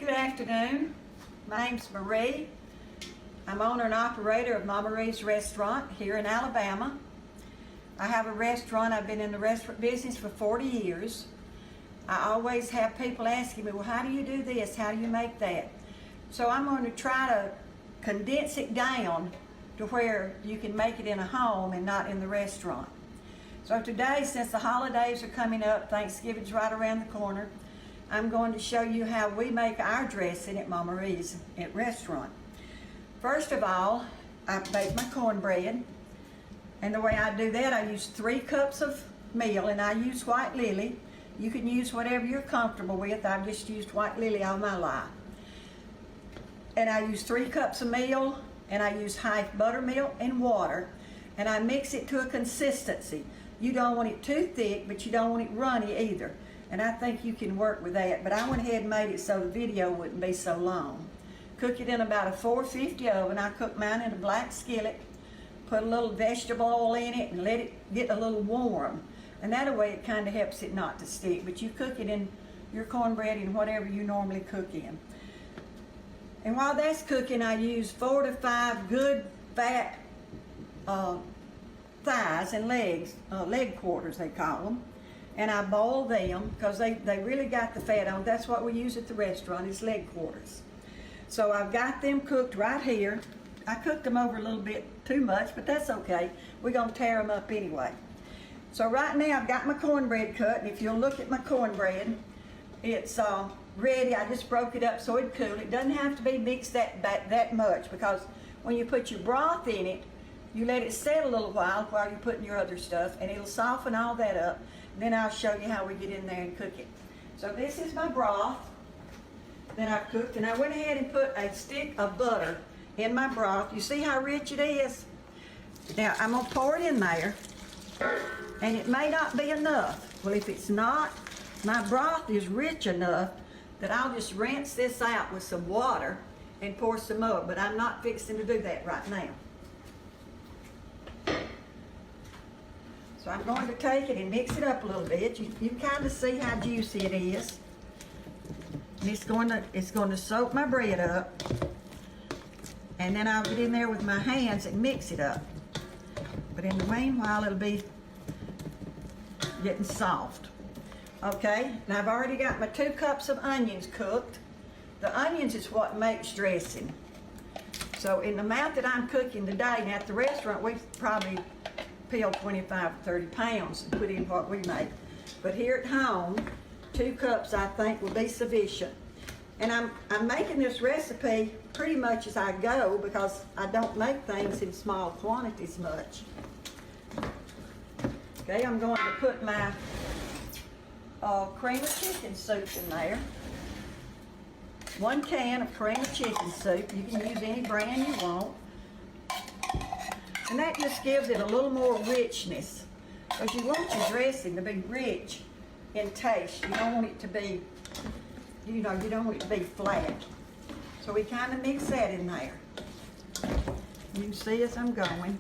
Good afternoon. My name's Marie. I'm owner and operator of Mama Marie's Restaurant here in Alabama. I have a restaurant. I've been in the restaurant business for 40 years. I always have people asking me, well, how do you do this? How do you make that? So I'm going to try to condense it down to where you can make it in a home and not in the restaurant. So today, since the holidays are coming up, Thanksgiving's right around the corner, I'm going to show you how we make our dressing at Mama Marie's restaurant. First of all, I bake my cornbread, and the way I do that, I use 3 cups of meal, and I use White Lily. You can use whatever you're comfortable with. I've just used White Lily all my life. And I use 3 cups of meal, and I use half buttermilk and water, and I mix it to a consistency. You don't want it too thick, but you don't want it runny either. And I think you can work with that, but I went ahead and made it so the video wouldn't be so long. Cook it in about a 450 oven. I cook mine in a black skillet, put a little vegetable oil in it, and let it get a little warm. And that way it kind of helps it not to stick. But you cook it in your cornbread in whatever you normally cook in. And while that's cooking, I use 4 to 5 good fat thighs and legs, leg quarters they call them. And I boil them because they really got the fat on. That's what we use at the restaurant, is leg quarters. So I've got them cooked right here. I cooked them over a little bit too much, but that's okay. We're going to tear them up anyway. So right now I've got my cornbread cut, and if you'll look at my cornbread, it's ready. I just broke it up so it'd cool. It doesn't have to be mixed that much, because when you put your broth in it, you let it set a little while you're putting your other stuff, and it'll soften all that up. Then I'll show you how we get in there and cook it. So this is my broth that I've cooked, and I went ahead and put a stick of butter in my broth. You see how rich it is? Now I'm gonna pour it in there, and it may not be enough. Well, if it's not, my broth is rich enough that I'll just rinse this out with some water and pour some more, but I'm not fixing to do that right now. So I'm going to take it and mix it up a little bit. You kind of see how juicy it is. And it's going to soak my bread up. And then I'll get in there with my hands and mix it up. But in the meanwhile, it'll be getting soft. Okay, and I've already got my 2 cups of onions cooked. The onions is what makes dressing. So in the amount that I'm cooking today, now at the restaurant, we probably peel 25 or 30 pounds and put in what we make. But here at home, 2 cups I think will be sufficient. And I'm making this recipe pretty much as I go, because I don't make things in small quantities much. Okay, I'm going to put my cream of chicken soup in there. 1 can of cream of chicken soup. You can use any brand you want. And that just gives it a little more richness, because you want your dressing to be rich in taste. You don't want it to be, you don't want it to be flat. So we kind of mix that in there. You can see as I'm going.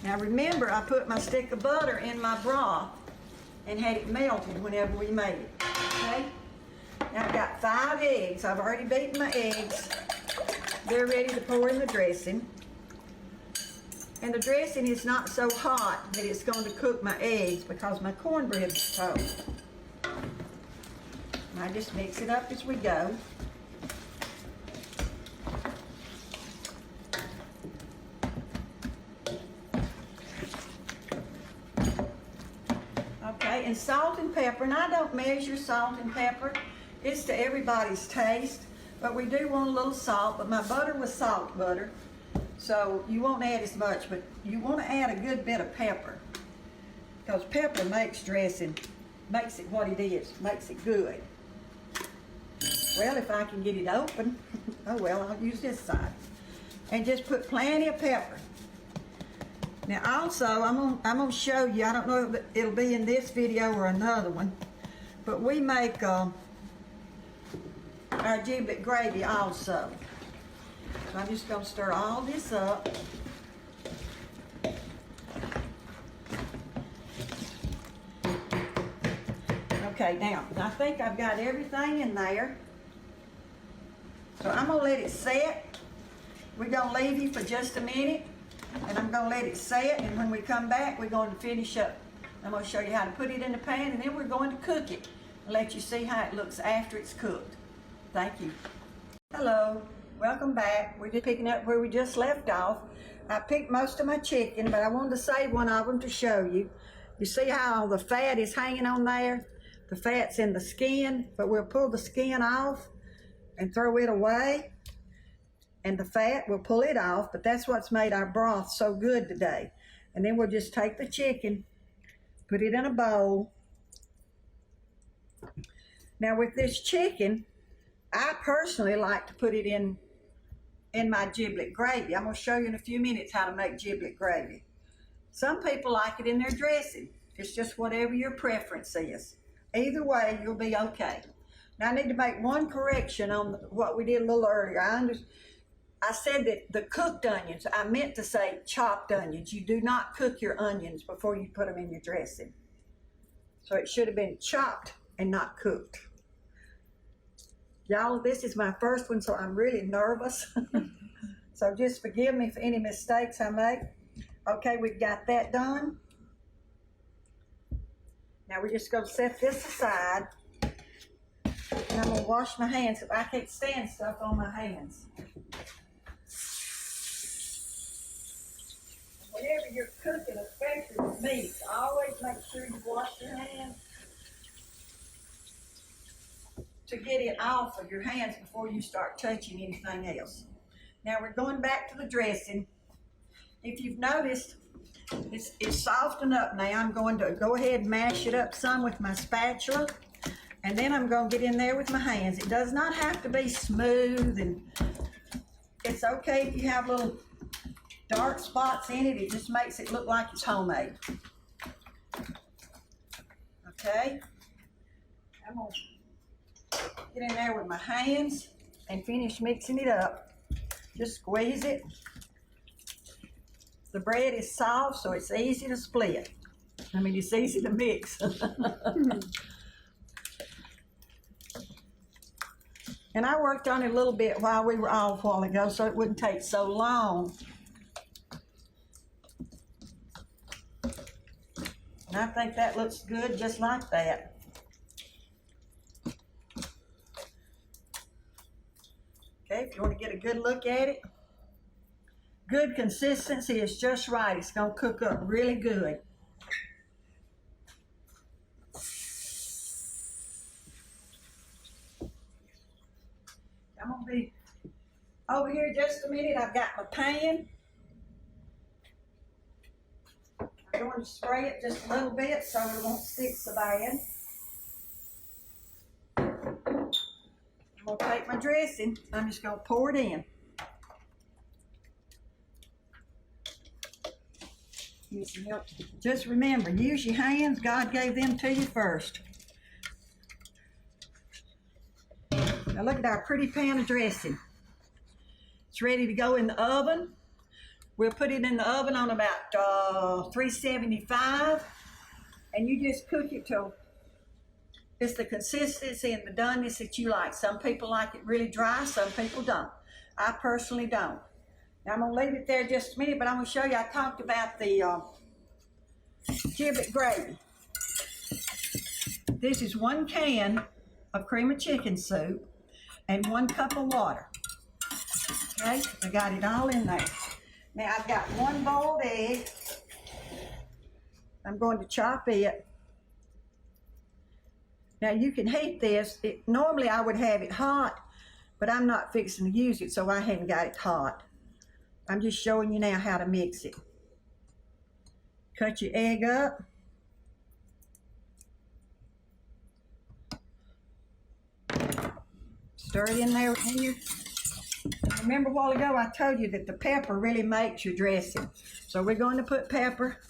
Now remember, I put my stick of butter in my broth and had it melted whenever we made it, okay? Now I've got 5 eggs. I've already beaten my eggs. They're ready to pour in the dressing. And the dressing is not so hot that it's going to cook my eggs, because my cornbread is cold. And I just mix it up as we go. Okay, and salt and pepper. And I don't measure salt and pepper. It's to everybody's taste. But we do want a little salt, but my butter was salt butter, so you won't add as much, but you want to add a good bit of pepper, because pepper makes dressing, makes it what it is, makes it good. Well, if I can get it open, oh well, I'll use this side. And just put plenty of pepper. Now also, I'm gonna show you, I don't know if it'll be in this video or another one, but we make our giblet gravy also. So I'm just going to stir all this up. Okay, Okay, now, I think I've got everything in there. So I'm gonna let it set. We're gonna leave you for just a minute, and I'm gonna let it set, and when we come back, we're going to finish up. I'm gonna show you how to put it in the pan, and then we're going to cook it and let you see how it looks after it's cooked. Thank you. Hello, welcome back. We're just picking up where we just left off. I picked most of my chicken, but I wanted to save one of them to show you. You see how all the fat is hanging on there? The fat's in the skin, but we'll pull the skin off and throw it away. And the fat, we'll pull it off, but that's what's made our broth so good today. And then we'll just take the chicken, put it in a bowl. Now with this chicken, I personally like to put it in my giblet gravy. I'm gonna show you in a few minutes how to make giblet gravy. Some people like it in their dressing. It's just whatever your preference is. Either way, you'll be okay. Now I need to make one correction on what we did a little earlier. I said that the cooked onions, I meant to say chopped onions. You do not cook your onions before you put them in your dressing. So it should have been chopped and not cooked. Y'all, this is my first one, so I'm really nervous. So just forgive me for any mistakes I make. Okay, we've got that done. Now we're just gonna set this aside. And I'm gonna wash my hands. I can't stand stuff on my hands. Whenever you're cooking, especially with meat, always make sure you wash your hands to get it off of your hands before you start touching anything else. Now we're going back to the dressing. If you've noticed, it's softened up now. I'm going to go ahead and mash it up some with my spatula, and then I'm going to get in there with my hands. It does not have to be smooth, and it's okay if you have little dark spots in it. It just makes it look like it's homemade. Okay, I'm going to get in there with my hands and finish mixing it up. Just squeeze it. The bread is soft, so it's easy to split. I mean, it's easy to mix. And I worked on it a little bit while we were off a while ago, so it wouldn't take so long. And I think that looks good just like that. Okay, if you want to get a good look at it, good consistency is just right. It's going to cook up really good. I'm going to be over here just a minute. I've got my pan. I'm going to spray it just a little bit so it won't stick so bad. I'm going to take my dressing. I'm just going to pour it in. Use some help. Just remember, use your hands. God gave them to you first. Now look at our pretty pan of dressing. It's ready to go in the oven. We'll put it in the oven on about 375, and you just cook it till it's the consistency and the doneness that you like. Some people like it really dry, some people don't. I personally don't. Now I'm gonna leave it there just a minute, but I'm gonna show you, I talked about the giblet gravy. This is 1 can of cream of chicken soup and 1 cup of water. Okay, I got it all in there. Now I've got 1 boiled egg. I'm going to chop it. Now you can heat this. Normally I would have it hot, but I'm not fixing to use it, so I haven't got it hot. I'm just showing you now how to mix it. Cut your egg up. Stir it in there. Remember a while ago I told you that the pepper really makes your dressing. So we're going to put pepper.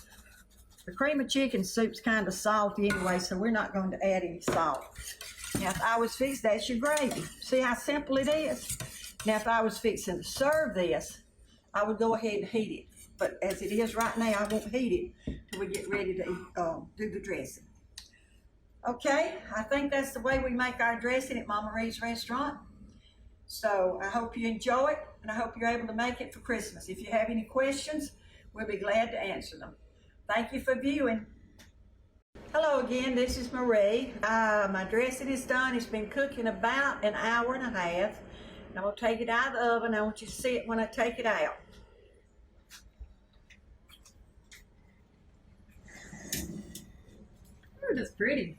The cream of chicken soup's kind of salty anyway, so we're not going to add any salt. Now if I was fixing, that's your gravy. See how simple it is? Now if I was fixing to serve this, I would go ahead and heat it. But as it is right now, I won't heat it till we get ready to do the dressing. Okay, I think that's the way we make our dressing at Mama Ray's restaurant. So I hope you enjoy it, and I hope you're able to make it for Christmas. If you have any questions, we'll be glad to answer them. Thank you for viewing. Hello again, this is Marie. My dressing is done. It's been cooking about an hour and a half. And I'm going to take it out of the oven. I want you to see it when I take it out. Ooh, that's pretty.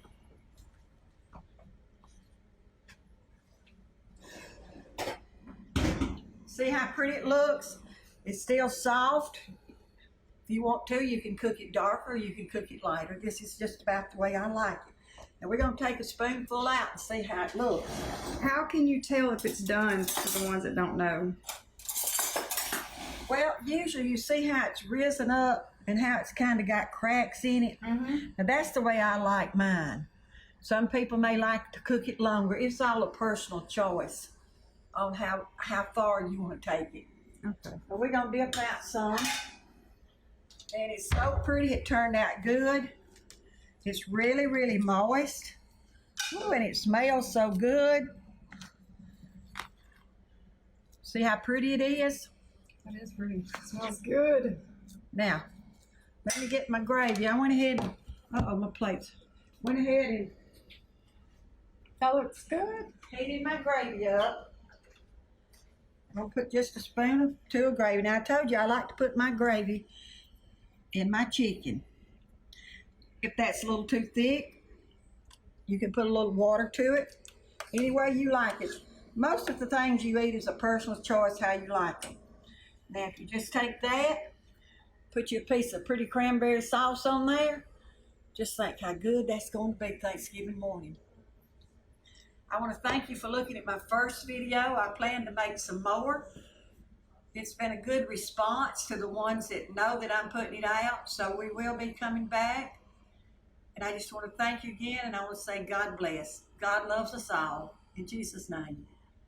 See how pretty it looks? It's still soft. If you want to, you can cook it darker, you can cook it lighter. This is just about the way I like it. Now we're going to take a spoonful out and see how it looks. How can you tell if it's done for the ones that don't know? Well, usually you see how it's risen up and how it's kind of got cracks in it. Now that's the way I like mine. Some people may like to cook it longer. It's all a personal choice on how far you want to take it. Okay. So we're going to dip out some. And it's so pretty, it turned out good. It's really, really moist. Ooh, and it smells so good. See how pretty it is? That is pretty. It smells good. Now, let me get my gravy. I went ahead and, my plates. Went ahead and That looks good. heated my gravy up. I'm gonna put just a spoon or two of gravy. Now I told you I like to put my gravy in my chicken. If that's a little too thick, you can put a little water to it. Any way you like it. Most of the things you eat is a personal choice how you like them. Now if you just take that, put you a piece of pretty cranberry sauce on there, just think how good that's going to be Thanksgiving morning. I want to thank you for looking at my first video. I plan to make some more. It's been a good response to the ones that know that I'm putting it out, so we will be coming back. And I just want to thank you again, and I want to say God bless. God loves us all. In Jesus' name.